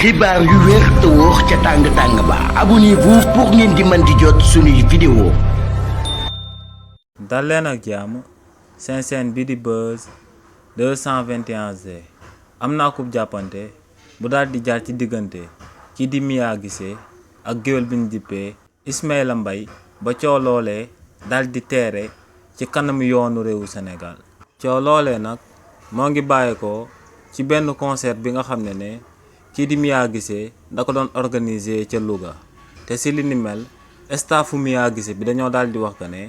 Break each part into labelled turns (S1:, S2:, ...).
S1: xibaar yu wér te wóor ca tàng ba abonnez-vous pour ngeen di mën di jot suñuy vidéo.
S2: dal leen ak jàmm seen chaîne bi di Buzz 221G am na akub jàppante bu daal di jaar ci diggante kii di Mia Guissé ak géwél bi ñu dippee Ismaïla Mbaye ba coow loolee daal di teere ci kanamu yoonu réewu Sénégal. coow loolee nag moo ngi bàyyeekoo ci benn concert bi nga xam ne kii di Mia Guissé da ko doon organiser ca Louga te si li ni mel staffu Mia Guissé bi dañoo daal di wax que ne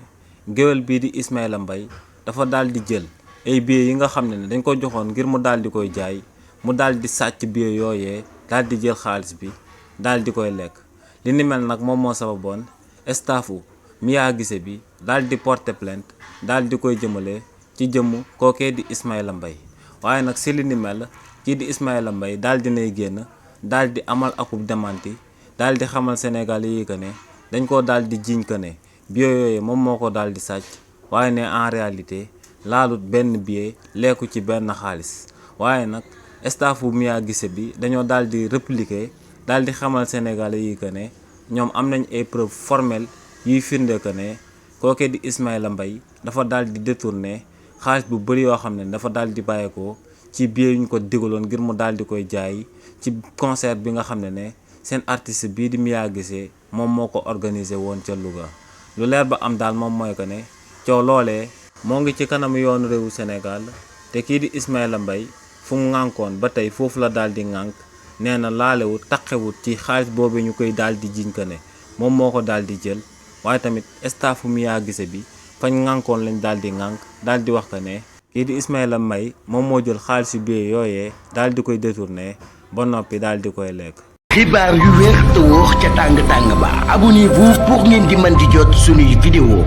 S2: géwél bii di Ismaïla Mbaye dafa daal di jël ay billets yi nga xam ne dañ ko joxoon ngir mu daal di koy jaay mu daal di sàcc billets yooyee daal di jël xaalis bi daal di koy lekk. li ni mel nag moom moo sababoon staffu Mia Guissé bi daal di porter plainte daal di koy jëmale ci jëmm kookee di Ismaïla Mbaye waaye nag si li ni mel kii di Ismaïla Mbaye daal di nay génn daal di amal akub démenti daal di xamal Sénégal yi que ne dañ koo daal di jiiñ que ne billets yooyu moom moo ko daal di sàcc waaye ne en réalité laalut benn billet lekku ci benn xaalis. waaye nag staffu Mia Guissé bi dañoo daal di répliquer daal di xamal Sénégal yi que ne ñoom am nañ ay preuves formelles yuy firnde que ne kooke di Ismaïla Mbaye dafa daal di détourner xaalis bu bëri yoo xam ne dafa daal di bàyyeekoo ci biir ñu ko digaloon ngir mu daal di koy jaay ci concert bi nga xam ne seen artiste bii di Mia Guissé moom moo ko organisé woon ca Louga. lu leer ba am daal moom mooy que ne coow loolee moo ngi ci kanamu yoonu réewu Sénégal te kii di Ismaïla Mbaye fu mu ŋànkoon ba tey foofu la daal di ŋànk nee na laalewut taqewut ci xaalis boobu ñu koy daal di jiñ que ne moom moo ko daal di jël waaye tamit staffu Mia Guissé bi fañ ŋànkoon lañ daal di ŋànk daal di wax que ne kii di Ismaïla Mbaye moom moo jël xaalis yu billet yooyee daal di koy détourné ba noppi daal di koy lekk.
S1: xibaar yu wér te wóor ca tàng ba abonnez-vous pour ngeen di mën di jot suñuy vidéo.